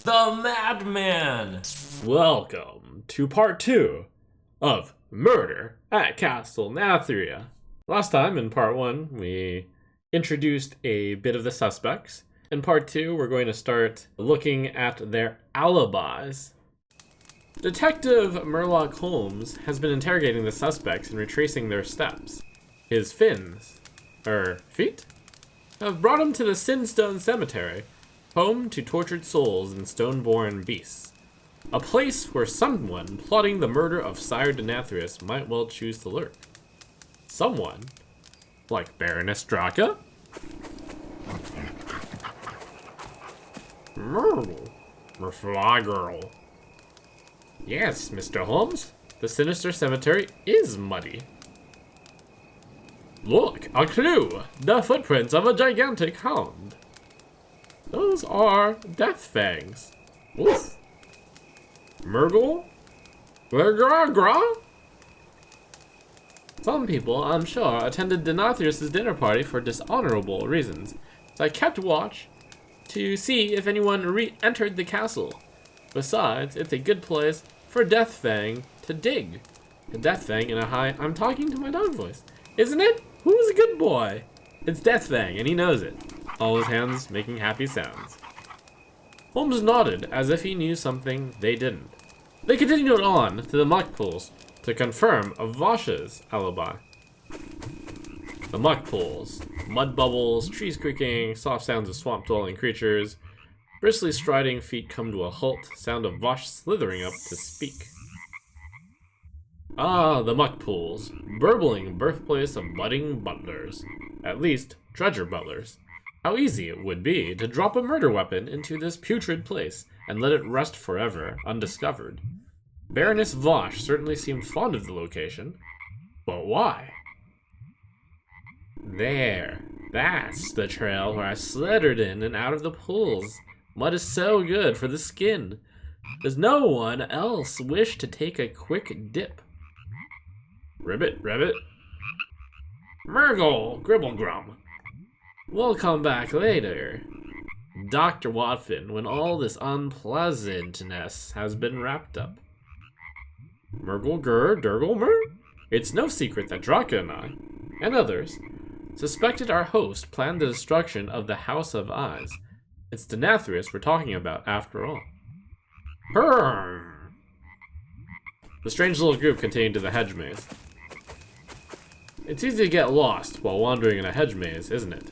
The Madman! Welcome to part 2 of Murder at Castle Nathria. Last time, in part 1, we introduced a bit of the suspects. In part 2, we're going to start looking at their alibis. Detective Murloc Holmes has been interrogating the suspects and retracing their steps. His feet? Have brought him to the Sinstone Cemetery, home to tortured souls and stone-born beasts. A place where someone plotting the murder of Sire Denathrius might well choose to lurk. Someone? Like Baroness Draka? The Fly Girl. Yes, Mr. Holmes. The sinister cemetery is muddy. Look, a clue! The footprints of a gigantic hound. Those are death fangs. Oof. Murgle? Gra? Some people, I'm sure, attended Denathrius' dinner party for dishonorable reasons, so I kept watch to see if anyone re-entered the castle. Besides, it's a good place for Deathfang to dig. A Deathfang in a high, I'm talking to my dog voice, isn't it? Who's a good boy? It's Deathfang, and he knows it. All his hands making happy sounds. Holmes nodded as if he knew something they didn't. They continued on to the muck pools to confirm Vash's alibi. The muck pools. Mud bubbles, trees creaking, soft sounds of swamp-dwelling creatures. Bristly striding feet come to a halt, sound of Vash slithering up to speak. Ah, the muck pools. Burbling birthplace of budding butlers. At least, treasure butlers. How easy it would be to drop a murder weapon into this putrid place and let it rest forever, undiscovered. Baroness Vash certainly seemed fond of the location, but why? There, that's the trail where I slithered in and out of the pools. Mud is so good for the skin. Does no one else wish to take a quick dip? Ribbit? Murgle, Gribblegrum. We'll come back later. Dr. Watson, when all this unpleasantness has been wrapped up. Murgle Durgle. It's no secret that Draka and I, and others, suspected our host planned the destruction of the House of Eyes. It's Denathrius we're talking about, after all. The strange little group continued to the hedge maze. It's easy to get lost while wandering in a hedge maze, isn't it?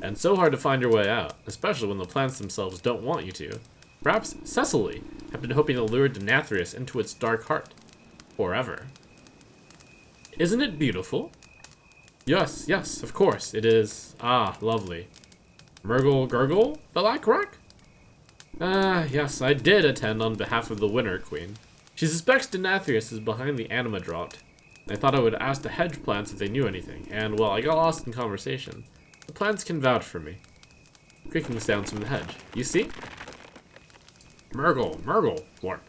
And so hard to find your way out, especially when the plants themselves don't want you to. Perhaps Cecily had been hoping to lure Denathrius into its dark heart. Forever. Isn't it beautiful? Yes, of course, it is. Ah, lovely. Murgle Gurgle, Balakrak? Yes, I did attend on behalf of the Winter Queen. She suspects Denathrius is behind the anima drought. I thought I would ask the hedge plants if they knew anything, and, well, I got lost in conversation. The plants can vouch for me. Creaking sounds from the hedge. You see? Murgle, Florp.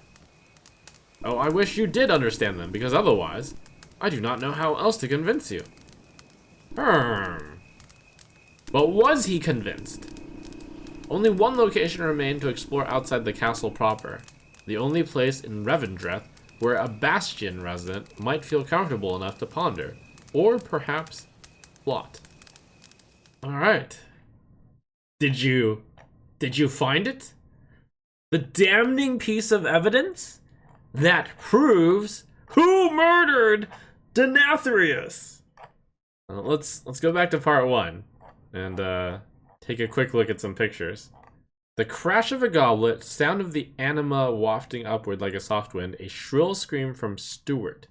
Oh, I wish you did understand them, because otherwise, I do not know how else to convince you. But was he convinced? Only one location remained to explore outside the castle proper. The only place in Revendreth where a Bastion resident might feel comfortable enough to ponder, or perhaps plot. Alright. Did you find it? The damning piece of evidence that proves who murdered Denathrius. Let's go back to part 1 and take a quick look at some pictures. The crash of a goblet, sound of the anima wafting upward like a soft wind, a shrill scream from Stuart.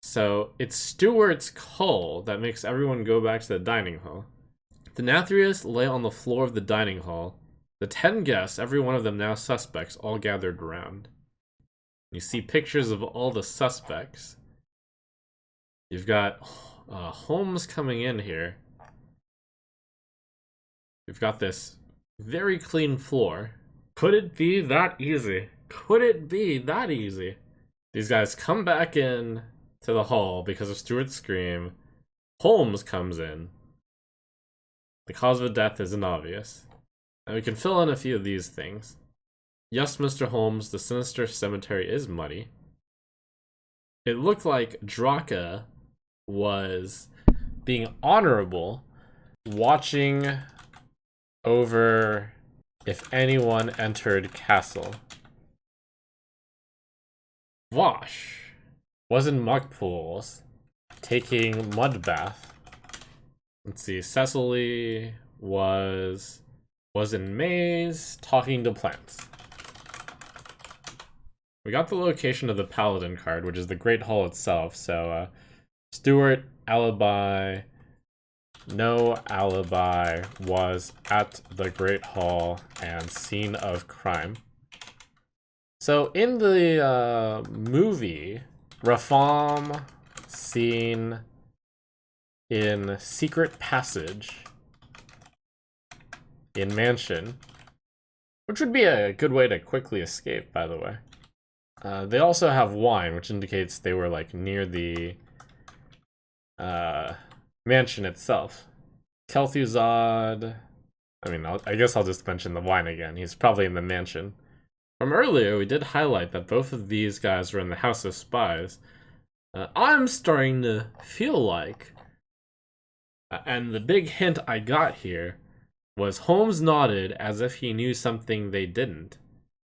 So it's Stuart's call that makes everyone go back to the dining hall. Denathrius lay on the floor of the dining hall. The 10 guests, every one of them now suspects, all gathered around. You see pictures of all the suspects. You've got Holmes coming in here. You've got this very clean floor. Could it be that easy? These guys come back in to the hall because of Stuart's scream. Holmes comes in. The cause of death isn't obvious. And we can fill in a few of these things. Yes, Mr. Holmes, the sinister cemetery is muddy. It looked like Draka was being honorable, watching over if anyone entered castle. Vosh was in muck pools, taking mud bath. Let's see, Cecily was in maze, talking to plants. We got the location of the Paladin card, which is the Great Hall itself, so, Stuart, alibi, no alibi, was at the Great Hall and scene of crime. So in the movie, Rafam seen in Secret Passage in Mansion, which would be a good way to quickly escape, by the way. They also have wine, which indicates they were like near the mansion itself. Kel'Thuzad, I mean, I guess I'll just mention the wine again. He's probably in the mansion. From earlier, we did highlight that both of these guys were in the House of Spies. I'm starting to feel like, and the big hint I got here was Holmes nodded as if he knew something they didn't.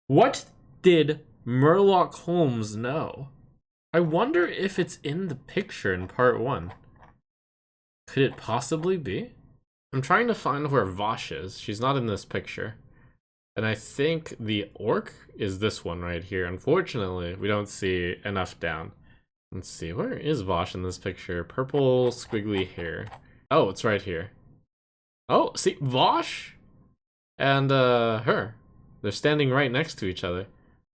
What did Murloc Holmes know? I wonder if it's in the picture in part 1. Could it possibly be? I'm trying to find where Vosh is. She's not in this picture. And I think the orc is this one right here. Unfortunately, we don't see enough down. Let's see, where is Vosh in this picture? Purple squiggly hair. Oh, it's right here. Oh, see, Vosh and her. They're standing right next to each other.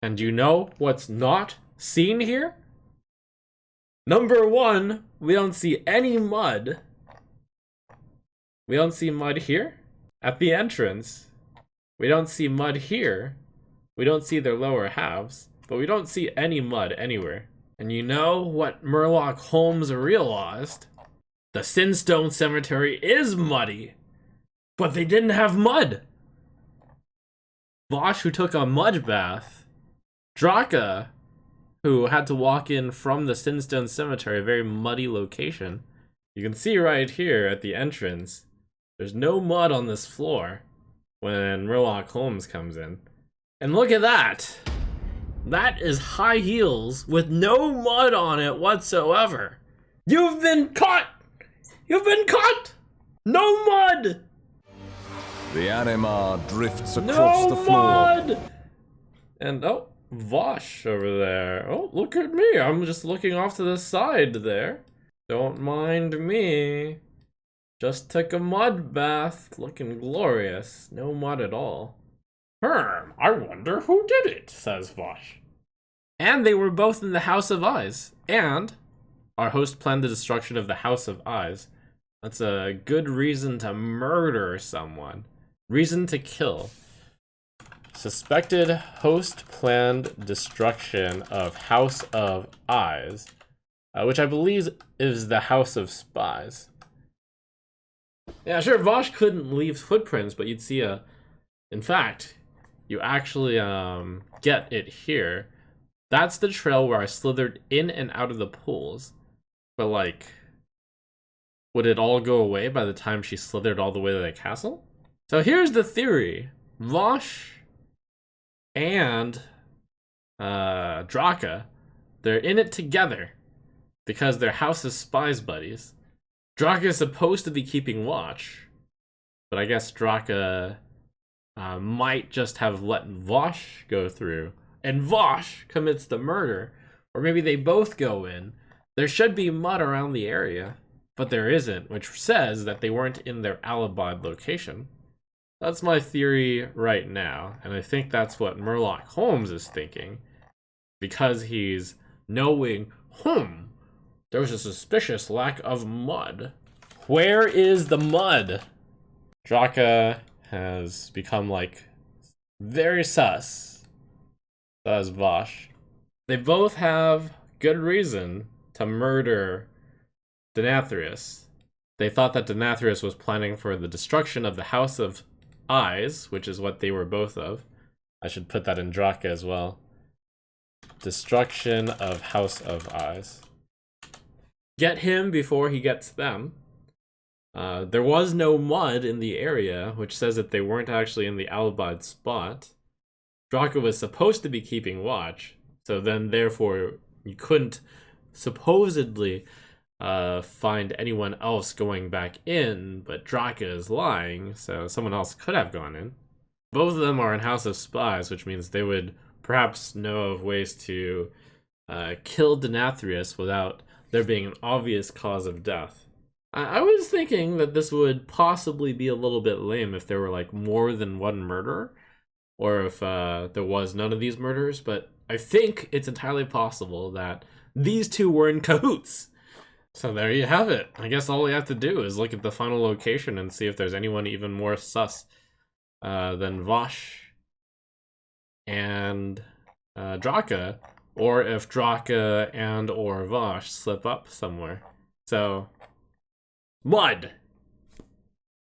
And you know what's not seen here? Number 1, we don't see any mud. We don't see mud here at the entrance. We don't see mud here. We don't see their lower halves, but we don't see any mud anywhere. And you know what Murloc Holmes realized? The Sinstone Cemetery is muddy, but they didn't have mud. Vosh, who took a mud bath. Draka, who had to walk in from the Sinstone Cemetery, a very muddy location. You can see right here at the entrance, there's no mud on this floor when Murloc Holmes comes in. And look at that! That is high heels with no mud on it whatsoever. You've been caught! You've been caught! No mud! The anima drifts across the floor. Mud! And oh, Vosh over there. Oh, look at me. I'm just looking off to the side there. Don't mind me. Just took a mud bath, looking glorious. No mud at all. I wonder who did it, says Vosh. And they were both in the House of Eyes. And our host planned the destruction of the House of Eyes. That's a good reason to murder someone. Reason to kill. Suspected host planned destruction of House of Eyes, which I believe is the House of Spies. Yeah, sure, Vosh couldn't leave footprints, but you'd see in fact, you actually get it here. That's the trail where I slithered in and out of the pools. But like, would it all go away by the time she slithered all the way to the castle? So here's the theory. Vosh and Draka, they're in it together because they're House of Spies buddies. Draka is supposed to be keeping watch, but I guess Draka might just have let Vosh go through, and Vosh commits the murder, or maybe they both go in. There should be mud around the area, but there isn't, which says that they weren't in their alibi location. That's my theory right now, and I think that's what Murloc Holmes is thinking, because he's knowing, there's a suspicious lack of mud. Where is the mud? Draka has become, like, very sus. So has Vosh. They both have good reason to murder Nathria. They thought that Nathria was planning for the destruction of the House of Eyes, which is what they were both of. I should put that in Draka as well. Destruction of House of Eyes. Get him before he gets them. There was no mud in the area, which says that they weren't actually in the Albide spot. Draka was supposed to be keeping watch, so then therefore you couldn't supposedly find anyone else going back in, but Draka is lying, so someone else could have gone in. Both of them are in House of Spies, which means they would perhaps know of ways to kill Nathria without there being an obvious cause of death. I was thinking that this would possibly be a little bit lame if there were like more than one murderer, or if there was none of these murders, but I think it's entirely possible that these two were in cahoots. So there you have it. I guess all we have to do is look at the final location and see if there's anyone even more sus than Vosh and Draka, or if Draka and or Vosh slip up somewhere. So, mud!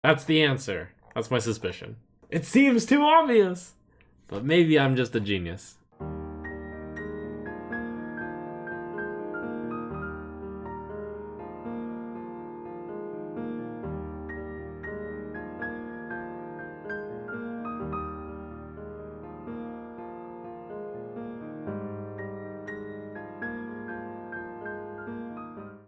That's the answer. That's my suspicion. It seems too obvious, but maybe I'm just a genius.